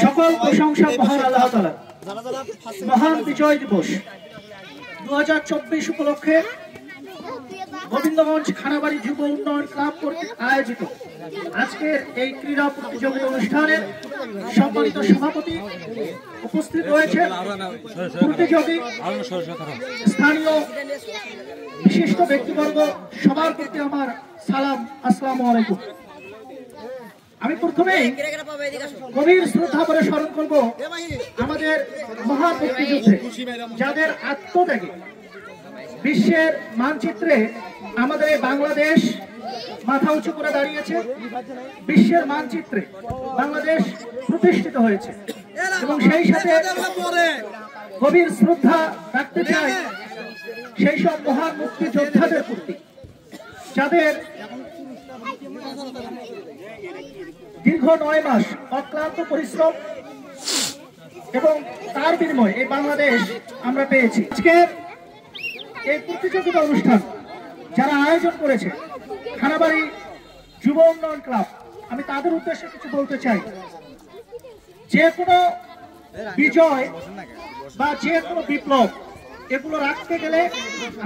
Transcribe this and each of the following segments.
সকল প্রশংসা মহান আল্লাহ তাআলার। মহান বিজয় দিবস 2024 উপলক্ষে গোবিন্দগঞ্জ খানাবাড়ি যুব উন্নয়ন ক্লাব কর্তৃক আয়োজিত আজকের এই ক্রীড়া প্রতিযোগিতা অনুষ্ঠানের সম্মানিত সভাপতি উপস্থিত রয়েছেন, প্রতিযোগী স্থানীয় বিশিষ্ট ব্যক্তিবর্গ, সবার প্রতি আমার সালাম, আসসালামু আলাইকুম। আমি প্রথমেই গভীর শ্রদ্ধা করে স্মরণ করব আমাদের মহান মুক্তিযুদ্ধে যাদের আত্মত্যাগে বিশ্বের মানচিত্রে আমাদের বাংলাদেশ মাথা উঁচু করে দাঁড়িয়েছে, বিশ্বের মানচিত্রে বাংলাদেশ প্রতিষ্ঠিত হয়েছে এবং সেই সাথে গভীর শ্রদ্ধা রাখতে চাই সেই সব মহান মুক্তিযোদ্ধাদের প্রতি যাদের দীর্ঘ 9 মাস অক্লান্ত পরিশ্রম এবং তার বিনিময়ে এই বাংলাদেশ আমরা পেয়েছি। আজকের এই প্রতিযোগিতা অনুষ্ঠান যারা আয়োজন করেছে খানাবাড়ি যুব উন্নয়ন ক্লাব, আমি তাদের উদ্দেশ্যে কিছু বলতে চাই। যে কোনো বিজয় বা যে কোনো বিপ্লব এগুলো রাখতে গেলে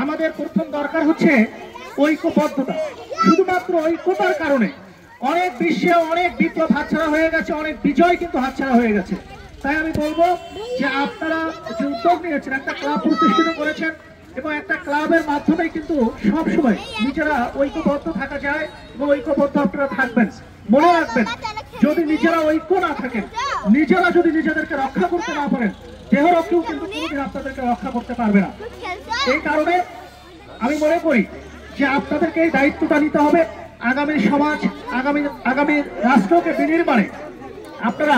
আমাদের প্রথম দরকার হচ্ছে ঐক্যবদ্ধতা। শুধুমাত্র ঐক্যতার কারণে অনেক বিশ্বে অনেক বিপ্লব হাতছাড়া হয়ে গেছে, অনেক বিজয় কিন্তু হাতছাড়া হয়ে গেছে। তাই আমি বলবো যে আপনারা যে উদ্যোগ নিয়েছেন, একটা ক্লাব প্রতিষ্ঠিত করেছেন এবং একটা ক্লাবের মাধ্যমে কিন্তু সবসময় নিজেরা ঐক্যবদ্ধ থাকা যায় এবং ঐক্যবদ্ধ আপনারা থাকবেন। মনে রাখবেন, যদি নিজেরা ঐক্য না থাকেন, নিজেরা যদি নিজেদেরকে রক্ষা করতে না পারেন, দেহরক্ষীও কিন্তু কোনোদিন আপনাদেরকে রক্ষা করতে পারবে না। এই কারণে আমি মনে করি যে আপনাদেরকে এই দায়িত্বটা নিতে হবে। আগামী সমাজ, আগামী রাষ্ট্রকে বিনির্মাণে আপনারা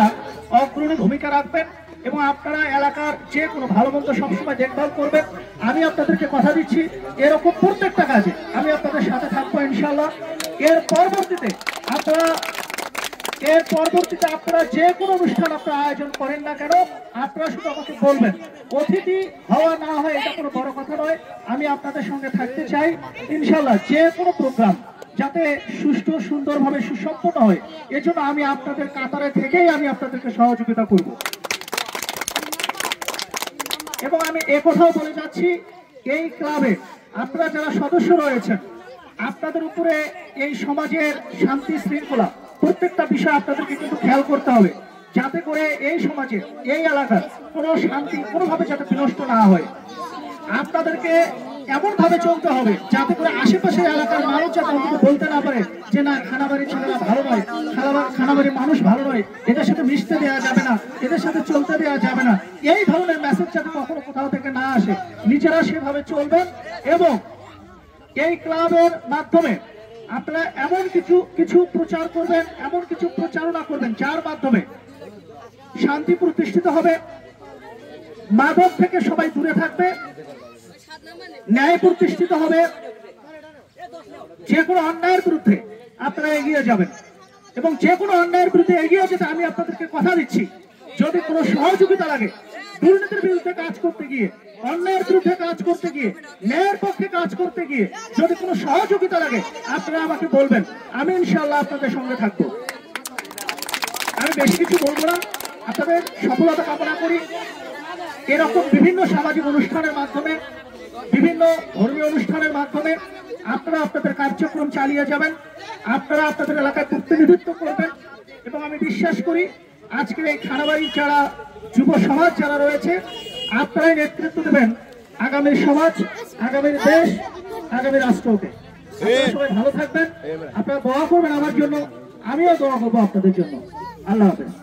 অগ্রণী ভূমিকা রাখবেন এবং আপনারা এলাকার যে কোনো ভালো মন্দ সবসময় দেখভাল করবেন। আমি আপনাদেরকে কথা দিচ্ছি, এরকম প্রত্যেকটা কাজে আমি আপনাদের সাথে থাকবো ইনশাআল্লাহ। এর পরবর্তীতে আপনারা যে কোনো অনুষ্ঠান আপনারা আয়োজন করেন না কেন, আপনারা শুধু আমাকে বলবেন। অতিথি হওয়া না হয় এটা কোনো বড় কথা নয়, আমি আপনাদের সঙ্গে থাকতে চাই ইনশাআল্লাহ। যে কোনো প্রোগ্রাম যাতে সুষ্ঠু সুন্দরভাবে সুসম্পন্ন হয়, এজন্য আমি আপনাদের কাতারে থেকেই আমি আপনাদেরকে সহযোগিতা করব। এবং আমি একথাও বলে যাচ্ছি, এই ক্লাবে আপনারা যারা সদস্য রয়েছেন, আপনাদের উপরে এই সমাজের শান্তি শৃঙ্খলা প্রত্যেকটা বিষয় আপনাদেরকে কিন্তু খেয়াল করতে হবে, যাতে করে এই সমাজের এই এলাকার কোনো শান্তি কোনোভাবে যাতে বিনষ্ট না হয়। আপনাদেরকে এমন ভাবে চলতে হবে যাতে করে আশেপাশের এলাকার মানুষ যাতে বলতে না পারে যে না, খানাবাড়ির ছেলেরা ভালো নয়, খানাবাড়ির মানুষ ভালো নয়, এদের সাথে মিশতে দেওয়া যাবে না, এদের সাথে চলতে দেওয়া যাবে না। এই ধরনের মেসেজ যাতে কখনো কোথাও থেকে না আসে, নিজেরা সেভাবে চলবেন। এবং এই ক্লাবের মাধ্যমে আপনারা এমন কিছু প্রচার করবেন, এমন কিছু প্রচারণা করবেন যার মাধ্যমে শান্তি প্রতিষ্ঠিত হবে, মাদক থেকে সবাই দূরে থাকবে, ন্যায় প্রতিষ্ঠিত হবে, যে কোনো অন্যায়ের বিরুদ্ধে আপনারা এগিয়ে যাবেন। এবং যে কোনো অন্যায়ের বিরুদ্ধে এগিয়ে যেতে আমি আপনাদেরকে কথা দিচ্ছি, যদি কোনো সহযোগিতা লাগে, দুর্নীতির বিরুদ্ধে কাজ করতে গিয়ে, অন্যায়ের বিরুদ্ধে কাজ করতে গিয়ে, ন্যায়ের পক্ষে কাজ করতে গিয়ে যদি কোনো সহযোগিতা লাগে, আপনারা আমাকে বলবেন, আমি ইনশাআল্লাহ আপনাদের সঙ্গে থাকবো। আমি বেশি কিছু বলবো না, আপনাদের সফলতা কামনা করি। এরকম বিভিন্ন সামাজিক অনুষ্ঠানের মাধ্যমে, বিভিন্ন ধর্মীয় অনুষ্ঠানের মাধ্যমে আপনারা আপনাদের কার্যক্রম চালিয়ে যাবেন, আপনারা আপনাদের এলাকায় প্রতিনিধিত্ব করবেন। এবং আমি বিশ্বাস করি আজকের এই খানাবাড়ির যারা যুব সমাজ যারা রয়েছে, আপনারাই নেতৃত্ব দেবেন আগামী সমাজ, আগামী দেশ, আগামী রাষ্ট্রকে। সবাই ভালো থাকবেন, আপনারা দোয়া করবেন আমার জন্য, আমিও দোয়া করবো আপনাদের জন্য। আল্লাহ হাফেজ।